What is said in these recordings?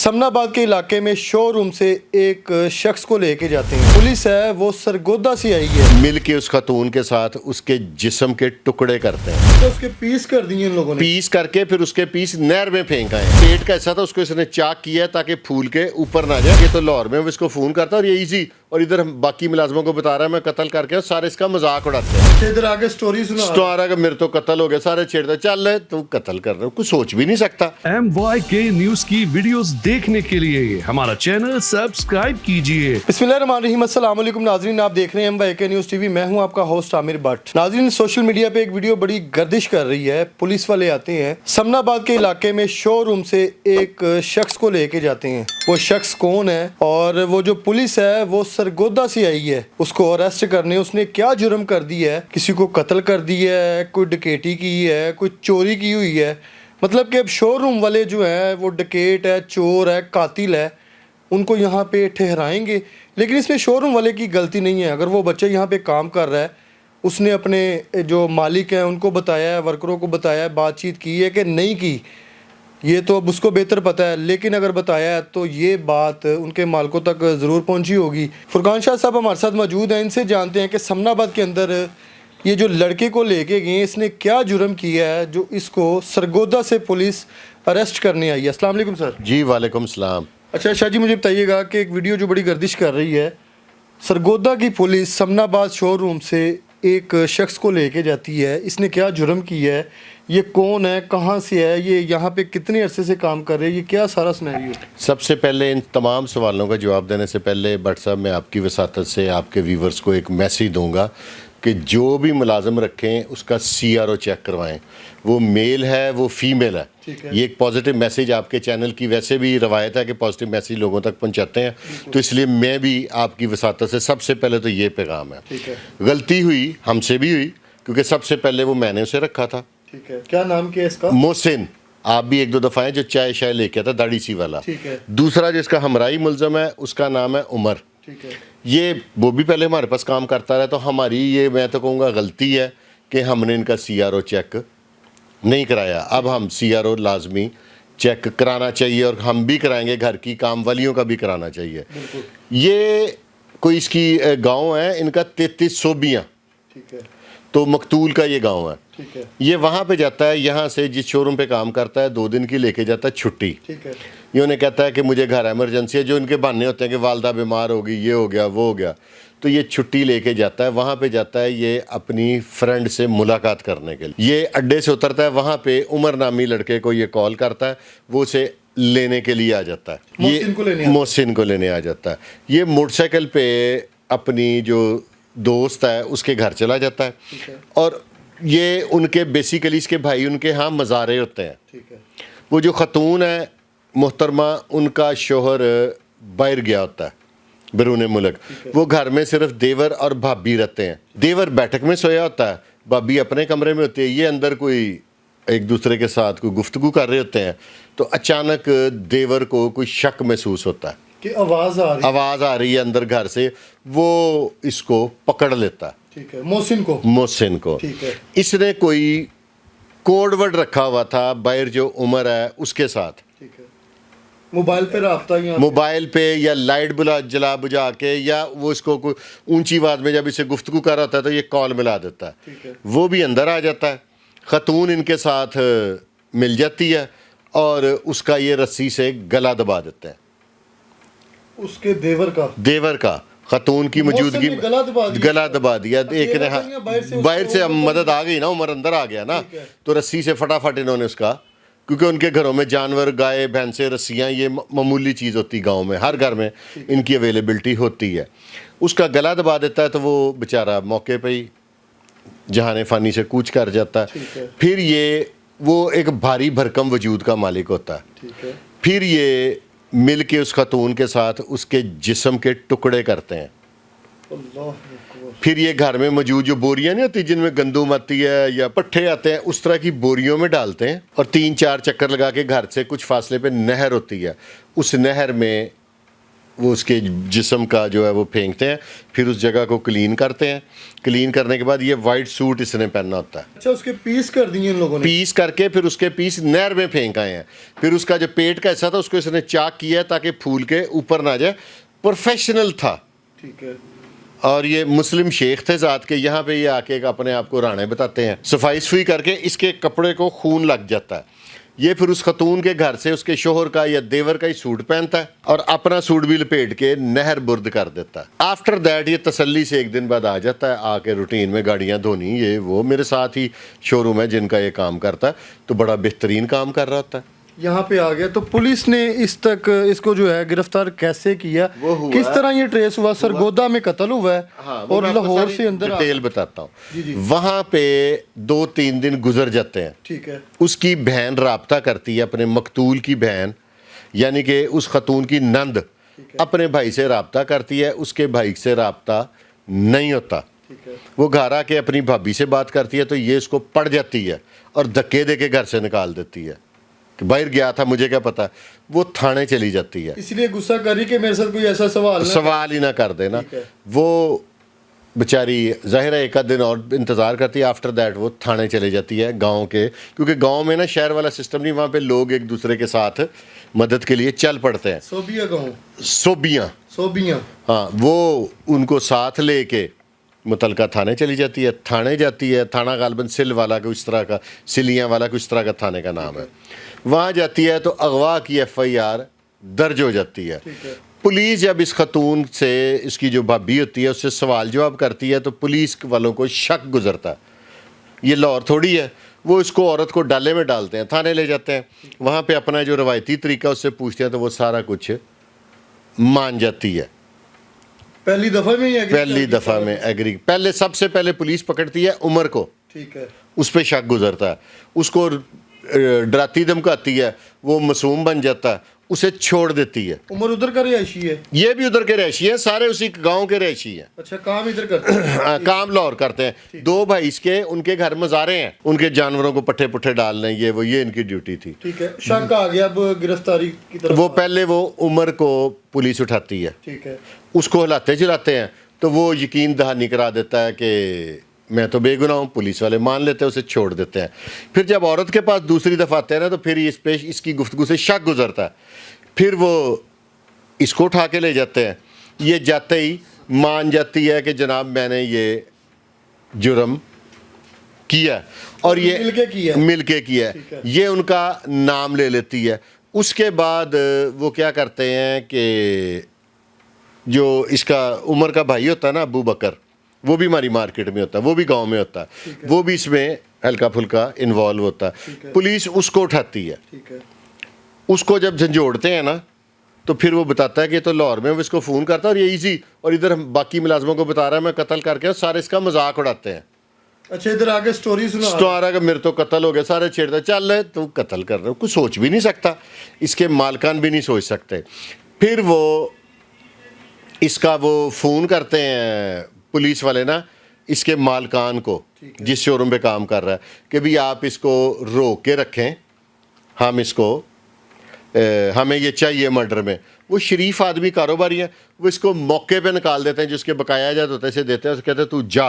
समनाबाद के इलाके में शोरूम से एक शख्स को लेके जाते हैं। पुलिस है वो सरगोदा से आई है, मिल के उस खातून के साथ उसके जिस्म के टुकड़े करते हैं, तो उसके पीस कर दिए इन लोगों ने। पीस करके फिर उसके पीस नहर में फेंका है। पेट कैसा था उसको इसने चाक किया है ताकि फूल के ऊपर ना जाए। ये तो लाहौर में वो इसको फोन करता है और ये इजी, और इधर हम बाकी मुलाजमों को बता रहा है मैं कत्ल करके, सारे इसका मजाक उड़ाते हैं। इधर आगे स्टोरी सुना स्टोरा का मेरे तो कत्ल हो गया, सारे छेड़ते चल तू कत्ल कर रहे हो, कुछ सोच भी नहीं सकता। MYK न्यूज की वीडियोस देखने के लिए हमारा चैनल सब्सक्राइब कीजिए। बिस्मिल्लाहिर्रहमानिर्रहीम, अस्सलाम वालेकुम नाज़रीन, आप देख रहे हैं MYK न्यूज़ टीवी। मैं हूं आपका होस्ट आमिर भट्ट। नाज़रीन, सोशल मीडिया पे एक वीडियो बड़ी गर्दिश कर रही है। पुलिस वाले आते हैं, समनाबाद के इलाके में शोरूम से एक शख्स को लेके जाते हैं। वो शख्स कौन है और वो जो पुलिस है वो सरगोदा से आई है उसको अरेस्ट करने। उसने क्या जुर्म कर दिया है, किसी को कत्ल कर दिया है, कोई डकैती की है, कोई चोरी की हुई है। मतलब कि अब शोरूम वाले जो है वो डकैत है, चोर है, कातिल है, उनको यहाँ पे ठहराएंगे। लेकिन इसमें शोरूम वाले की गलती नहीं है। अगर वो बच्चा यहाँ पे काम कर रहा है, उसने अपने जो मालिक हैं उनको बताया है, वर्करों को बताया है, बातचीत की है कि नहीं की, ये तो अब उसको बेहतर पता है। लेकिन अगर बताया है तो ये बात उनके मालिकों तक ज़रूर पहुँची होगी। फुरकान शाह साहब हमारे साथ मौजूद हैं, इनसे जानते हैं कि समनाबाद के अंदर ये जो लड़के को लेके गए इसने क्या जुर्म किया है जो इसको सरगोदा से पुलिस अरेस्ट करने आई है। अस्सलाम वालेकुम सर। जी वालेकुम सलाम। अच्छा शाह जी, मुझे बताइएगा कि एक वीडियो जो बड़ी गर्दिश कर रही है, सरगोदा की पुलिस समनाबाद शोरूम से एक शख्स को लेके जाती है, इसने क्या जुर्म किया है, ये कौन है, कहाँ से है, ये यहाँ पे कितने अरसे से काम कर रहे हैं, ये क्या सारा सिनेरियो है? सबसे पहले इन तमाम सवालों का जवाब देने से पहले भट्ट साहब मैं आपकी वसातत से आपके व्यूवर्स को एक मैसेज दूंगा कि जो भी मुलाजम रखें उसका CRO चेक करवाएं, वो मेल है वो फीमेल है। ये एक पॉजिटिव मैसेज आपके चैनल की वैसे भी रवायत है कि पॉजिटिव मैसेज लोगों तक पहुंचाते हैं, तो इसलिए मैं भी आपकी वसातत से सबसे पहले तो ये पैगाम है। गलती हुई, हमसे भी हुई, क्योंकि सबसे पहले वो मैंने उसे रखा था। ठीक है, क्या नाम क्या है इसका? मोहसिन, आप भी एक दो दफ़ा हैं जो चाय शाय लेके आता दाढ़ी सी वाला। दूसरा जिसका हमराई मुलजम है उसका नाम है उमर। ये वो भी पहले हमारे पास काम करता रहा, तो हमारी ये मैं तो कहूँगा गलती है कि हमने इनका CRO चेक नहीं कराया। अब हम CRO लाजमी चेक कराना चाहिए और हम भी कराएंगे, घर की काम वालियों का भी कराना चाहिए। ये कोई इसकी गांव है, इनका 33 सोबियाँ, तो मकतूल का ये गांव है। ये वहाँ पे जाता है, यहाँ से जिस शोरूम पे काम करता है 2 दिन की लेके जाता है छुट्टी। ये उन्हें कहता है कि मुझे घर एमरजेंसी है, जो इनके बहाने होते हैं कि वालदा बीमार होगी, ये हो गया वो हो गया, तो ये छुट्टी लेके जाता है। वहाँ पे जाता है ये अपनी फ्रेंड से मुलाकात करने के लिए। ये अड्डे से उतरता है, वहाँ पे उमर नामी लड़के को ये कॉल करता है, वो उसे लेने के लिए आ जाता है। ये मोहसिन को लेने आ जाता है। ये मोटरसाइकिल पे अपनी जो दोस्त है उसके घर चला जाता है और ये उनके बेसिकली इसके भाई उनके यहाँ मज़ारे होते हैं। वो जो खतून है मोहतरमा, उनका शोहर बाहर गया होता है बैरून मुल्क, वो घर में सिर्फ देवर और भाभी रहते हैं। देवर बैठक में सोया होता है, भाभी अपने कमरे में होती है, ये अंदर कोई एक दूसरे के साथ कोई गुफ्तगू कर रहे होते हैं। तो अचानक देवर को कोई शक महसूस होता है कि आवाज़ आ रही है अंदर घर से, वो इसको पकड़ लेता है, मोहसिन को। इसने कोई कोडवर्ड रखा हुआ था बाहर जो उमर है उसके साथ, मोबाइल पे राब्ता, मोबाइल पे या लाइट जला बुझा के, या वो इसको कोई ऊंची आवाज़ में जब इसे गुफ्तगू कर रहा होता है तो ये कॉल मिला देता है। वो भी अंदर आ जाता है, खतून इनके साथ मिल जाती है और उसका ये रस्सी से गला दबा देता है। उसके देवर का खतून की मौजूदगी में गला दबा दिया। एक ने बाहर से मदद आ गई ना, उमर अंदर आ गया ना, तो रस्सी से फटाफट इन्होंने उसका, क्योंकि उनके घरों में जानवर, गाय भैंसे, रस्सियाँ ये मामूली चीज़ होती, गांव में हर घर में इनकी अवेलेबिलिटी होती है। उसका गला दबा देता है तो वो बेचारा मौके पे ही जहाने फ़ानी से कूच कर जाता है। फिर ये वो एक भारी भरकम वजूद का मालिक होता है। फिर ये मिल के उस खातून के साथ उसके जिस्म के टुकड़े करते हैं। फिर ये घर में मौजूद जो बोरियां नहीं होती जिनमें गंदुम आती है या पट्ठे आते हैं, उस तरह की बोरियों में डालते हैं और 3-4 चक्कर लगा के घर से कुछ फासले पे नहर होती है, उस नहर में वो उसके जिस्म का जो है वो फेंकते हैं, फिर उस जगह को क्लीन करते हैं। क्लीन करने के बाद ये वाइट सूट इसने पहनना होता है। अच्छा, उसके पीस कर दिए इन लोगों ने? पीस करके फिर उसके पीस नहर में फेंक आए हैं। फिर उसका जो पेट का हिस्सा था उसको इसने चाक किया है ताकि फूल के ऊपर ना जाए। प्रोफेशनल था। ठीक है। और ये मुस्लिम शेख थे ज़ात के, यहाँ पे ये आके अपने आप को राणे बताते हैं। सफाई सफाई करके इसके कपड़े को खून लग जाता है। ये फिर उस खतून के घर से उसके शोहर का या देवर का ही सूट पहनता है और अपना सूट भी लपेट के नहर बुर्द कर देता है। आफ्टर दैट ये तसल्ली से एक दिन बाद आ जाता है, आके रूटीन में गाड़ियाँ धोनी, ये वो। मेरे साथ ही शोरूम है जिनका ये काम करता है, तो बड़ा बेहतरीन काम कर रहा होता है। यहाँ पे आ गया तो पुलिस ने इसको जो है गिरफ्तार कैसे किया, किस तरह ये ट्रेस हुआ? सरगोदा में कत्ल हुआ है। हाँ, और लाहौर से अंदर डिटेल बताता हूँ। वहाँ पे 2-3 दिन गुजर जाते हैं। ठीक है। उसकी बहन राब्ता करती है, अपने मकतूल की बहन यानी कि उस खतून की नंद अपने भाई से राब्ता करती है, उसके भाई से राब्ता नहीं होता। वो घर आके अपनी भाभी से बात करती है तो ये उसको पड़ जाती है और धक्के दे के घर से निकाल देती है कि बाहर गया था, मुझे क्या पता। वो थाने चली जाती है, इसलिए गुस्सा करी कि मेरे साथ कोई ऐसा सवाल ही ना कर देना। वो बेचारी ज़ाहिर है एक आध दिन और इंतज़ार करती है। आफ्टर दैट वो थाने चले जाती है गांव के, क्योंकि गांव में ना शहर वाला सिस्टम नहीं, वहाँ पे लोग एक दूसरे के साथ मदद के लिए चल पड़ते हैं। सोबियाँ, हाँ, वो उनको साथ लेके मुतलका थाने चली जाती है। थाने जाती है, थाना गालबन सिल वाला को इस तरह का, सिलियाँ वाला को इस तरह का थाने का नाम है। वहाँ जाती है तो अगवा की FIR दर्ज हो जाती है। पुलिस जब इस खतून से, इसकी जो भाभी होती है, उससे सवाल जवाब करती है तो पुलिस वालों को शक गुजरता है, ये लाहौर थोड़ी है। वो इसको, औरत को डाले में डालते हैं, थाने ले जाते हैं। वहाँ पे अपना जो रवायती तरीका उससे पूछते हैं तो वो सारा कुछ मान जाती है। पहली दफ़ा में एग्री। पहले सबसे पहले पुलिस पकड़ती है उमर को। ठीक है। उस पर शक गुजरता है, उसको डराती धमकाती है, वो मासूम बन जाता है, उसे छोड़ देती है। उमर उधर का रहायशी है, ये भी उधर के रहायशी है, सारे उसी गांव के रहायशी हैं। अच्छा, काम इधर करते हैं? काम लाहौर करते हैं। 2 भाई इसके, उनके घर मज़ारे हैं, उनके जानवरों को पट्ठे पुट्ठे डालने, ये इनकी ड्यूटी थी। ठीक है। शक आ गया अब गिरफ्तारी की तरफ। वो पहले वो उमर को पुलिस उठाती है। ठीक है। उसको हिलाते चलाते हैं तो वो यकीन दहानी करा देता है कि मैं तो बेगुनाह हूँ। पुलिस वाले मान लेते हैं, उसे छोड़ देते हैं। फिर जब औरत के पास दूसरी दफ़ा आते हैं ना तो फिर इस पे इसकी गुफ्तगू से शक गुजरता है। फिर वो इसको उठा के ले जाते हैं। ये जाते ही मान जाती है कि जनाब मैंने ये जुर्म किया और ये मिलके किया है। ये उनका नाम ले लेती है। उसके बाद वो क्या करते हैं कि जो इसका उमर का भाई होता है ना, अबू बकर, वो भी हमारी मार्केट में होता है, वो भी गांव में होता है, वो भी इसमें हल्का फुल्का इन्वॉल्व होता है। पुलिस उसको उठाती है। उसको जब झंझोड़ते हैं ना तो फिर वो बताता है कि तो लाहौर में वो इसको फ़ोन करता है और ये इजी, और इधर बाकी मुलाजमों को बता रहा है मैं कत्ल करके, सारे इसका मजाक उड़ाते हैं। अच्छा, इधर आगे स्टोरी सुना रहा है मेरे तो कत्ल हो गया, सारे छेड़ते, चल तू कत्ल कर रहे हो। कुछ सोच भी नहीं सकता, इसके मालकान भी नहीं सोच सकते। फिर वो इसका वो फ़ोन करते हैं पुलिस वाले ना इसके मालकान को, जिस शोरूम पे काम कर रहा है, कि भी आप इसको रोक के रखें, हम इसको हमें ये चाहिए मर्डर में। वो शरीफ आदमी कारोबारी है, वो इसको मौके पे निकाल देते हैं, जिसके बकाया जात होता है इसे देते हैं, कहते हैं तू जा।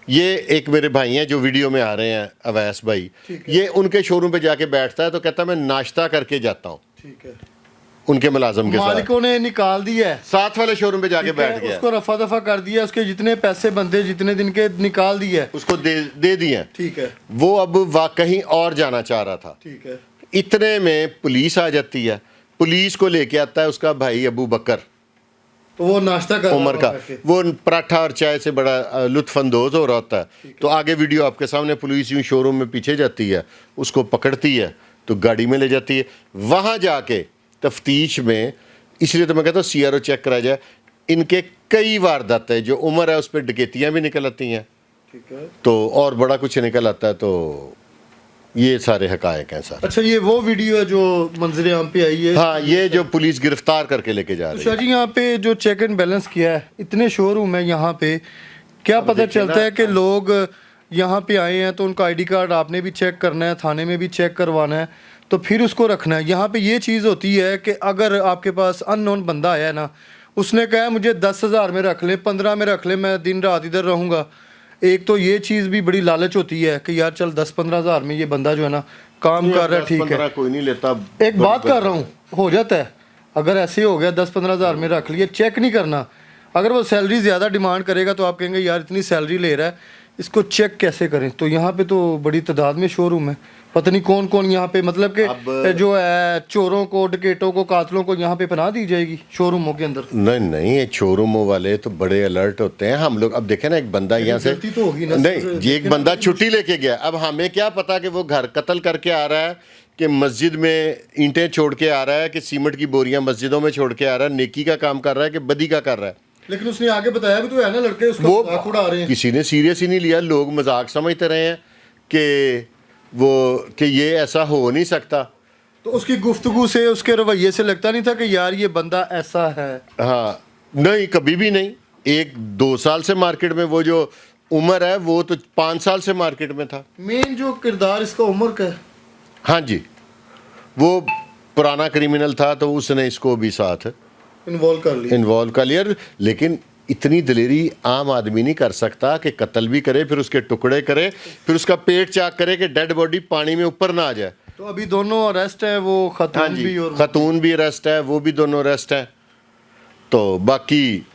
ये एक मेरे भाई हैं जो वीडियो में आ रहे हैं, अवैस भाई, ये उनके शोरूम पे जाके बैठता है तो कहता है मैं नाश्ता करके जाता हूँ। ठीक है। उनके मुलाजम के मालिकों ने निकाल दिया है, साथ वाले शोरूम पे जाके बैठ गया, उसको रफा दफा कर दिया, उसके जितने पैसे बनते जितने दिन के निकाल दिए, उसको दे दिए। ठीक है। वो अब कहीं और जाना चाह रहा था। ठीक है। इतने में पुलिस आ जाती है, पुलिस को लेके आता है उसका भाई अबू बकर, तो वो नाश्ता कर उमर का, वो पराठा और चाय से बड़ा लुत्फानंदोज हो रहा होता है। तो आगे वीडियो आपके सामने, पुलिस यूँ शोरूम में पीछे जाती है, उसको पकड़ती है तो गाड़ी में ले जाती है। वहाँ जाके तफ्तीश में, इसलिए तो मैं कहता हूँ CRO चेक करा जाए, इनके कई वारदात है, जो उम्र है उस पर डकैतियाँ भी निकल आती हैं। ठीक है। तो और बड़ा कुछ निकल आता है। तो ये सारे हकायक हैं सर। अच्छा, ये वो वीडियो है जो मंजर आम पे आई है? हाँ, ये जो पुलिस गिरफ्तार करके लेके जा रही है। जी, यहाँ पे जो चेक एंड बैलेंस किया है, इतने शोरूम है यहाँ पे, क्या पता चलता है कि लोग यहाँ पे आए हैं तो उनका ID कार्ड आपने भी चेक करना है, थाने में भी चेक करवाना है, तो फिर उसको रखना है। यहाँ पे ये चीज़ होती है कि अगर आपके पास अननोन बंदा आया है ना, उसने कहा मुझे 10,000 में रख ले, 15 में रख ले, मैं दिन रात इधर रहूँगा। एक तो ये चीज़ भी बड़ी लालच होती है कि यार चल 10-15 हज़ार में ये बंदा जो है ना काम कर रहा है, ठीक है, कोई नहीं लेता। एक बात कर रहा हूँ, हो जाता है। अगर ऐसे हो गया 10-15 हज़ार में रख लिए, चेक नहीं करना। अगर वो सैलरी ज़्यादा डिमांड करेगा तो आप कहेंगे यार इतनी सैलरी ले रहा है, इसको चेक कैसे करें। तो यहाँ पे तो बड़ी तादाद में शोरूम है, पता नहीं कौन कौन यहाँ पे, मतलब कि जो है चोरों को, डकैतों को, कातलों को यहाँ पे पनाह दी जाएगी शोरूमों के अंदर। नहीं, ये शोरूमों वाले तो बड़े अलर्ट होते हैं। हम लोग अब देखें ना, एक बंदा यहाँ से गलती तो होगी ना, नहीं, ये एक बंदा छुट्टी लेके गया, अब हमें क्या पता कि वो घर कत्ल करके आ रहा है कि मस्जिद में ईंटें छोड़ के आ रहा है कि सीमेंट की बोरियां मस्जिदों में छोड़ के आ रहा है, नेकी का काम कर रहा है कि बदी का कर रहा है। लेकिन उसने आगे बताया भी तो है ना, लड़के उसको मजाक उड़ा रहे हैं। किसी ने सीरियस ही नहीं लिया, लोग मजाक समझते रहे हैं कि ये ऐसा हो नहीं सकता। तो उसकी गुफ्तगू से, उसके रवैये से लगता नहीं था कि यार ये बंदा ऐसा है। हाँ, नहीं, कभी भी नहीं। 1-2 साल से मार्केट में, वो जो उमर है वो तो 5 साल से मार्केट में था। मेन जो किरदार इसका उमर का है, हाँ जी, वो पुराना क्रिमिनल था तो उसने इसको भी साथ इन्वॉल्व कर लिया। लेकिन इतनी दलेरी आम आदमी नहीं कर सकता कि कत्ल भी करे, फिर उसके टुकड़े करे, फिर उसका पेट चाक करे कि डेड बॉडी पानी में ऊपर ना आ जाए। तो अभी दोनों अरेस्ट हैं, वो हाँ जी, खतून भी अरेस्ट है, वो भी दोनों अरेस्ट हैं। तो बाकी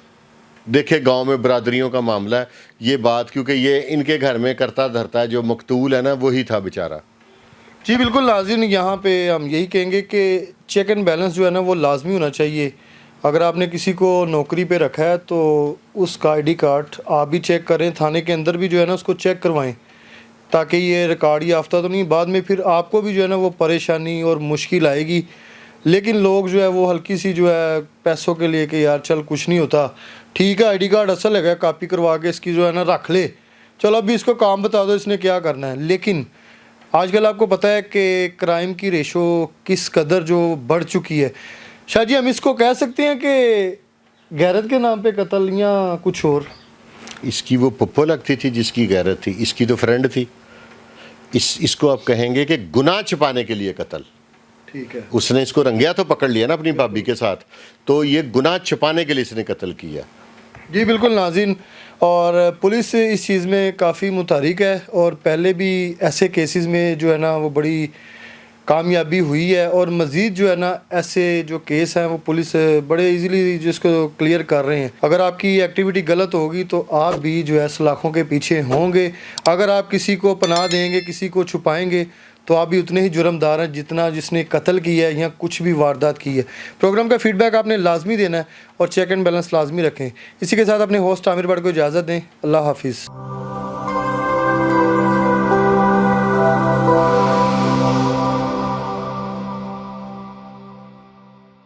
देखे, गांव में बरादरियों का मामला है ये बात, क्योंकि ये इनके घर में करता धरता है, जो मकतूल है ना वही था बेचारा। जी बिल्कुल नाज़रीन, यहाँ पे हम यही कहेंगे कि चेक एंड बैलेंस जो है ना वो लाजमी होना चाहिए। अगर आपने किसी को नौकरी पे रखा है तो उसका आईडी कार्ड आप भी चेक करें, थाने के अंदर भी जो है ना उसको चेक करवाएं, ताकि ये रिकॉर्ड याफ्ता तो नहीं, बाद में फिर आपको भी जो है ना वो परेशानी और मुश्किल आएगी। लेकिन लोग जो है वो हल्की सी जो है पैसों के लिए कि यार चल कुछ नहीं होता, ठीक है आईडी कार्ड असल है, कॉपी करवा के इसकी जो है ना रख ले, चलो अभी इसको काम बता दो इसने क्या करना है। लेकिन आजकल आपको पता है कि क्राइम की रेशो किस कदर जो बढ़ चुकी है। शाह जी, हम इसको कह सकते हैं कि गैरत के नाम पे कत्ल या कुछ और? इसकी वो पप्पो लगती थी जिसकी गैरत थी, इसकी तो फ्रेंड थी। इसको आप कहेंगे कि गुनाह छिपाने के लिए कत्ल। ठीक है, उसने इसको रंगिया तो पकड़ लिया ना अपनी भाभी के साथ, तो ये गुनाह छिपाने के लिए इसने कत्ल किया। जी बिल्कुल नाज़रीन, और पुलिस इस चीज़ में काफ़ी मुतहरिक है, और पहले भी ऐसे केसेस में जो है ना वो बड़ी कामयाबी हुई है, और मज़ीद जो है ना ऐसे जो केस हैं वो पुलिस बड़े इजीली जिसको क्लियर कर रहे हैं। अगर आपकी एक्टिविटी गलत होगी तो आप भी जो है सलाखों के पीछे होंगे। अगर आप किसी को पनाह देंगे, किसी को छुपाएंगे, तो आप भी उतने ही जुर्मदार हैं जितना जिसने कत्ल किया है या कुछ भी वारदात की है। प्रोग्राम का फीडबैक आपने लाजमी देना है और चेक एंड बैलेंस लाजमी रखें। इसी के साथ अपने होस्ट आमिर बट को इजाज़त दें। अल्लाह हाफिज़।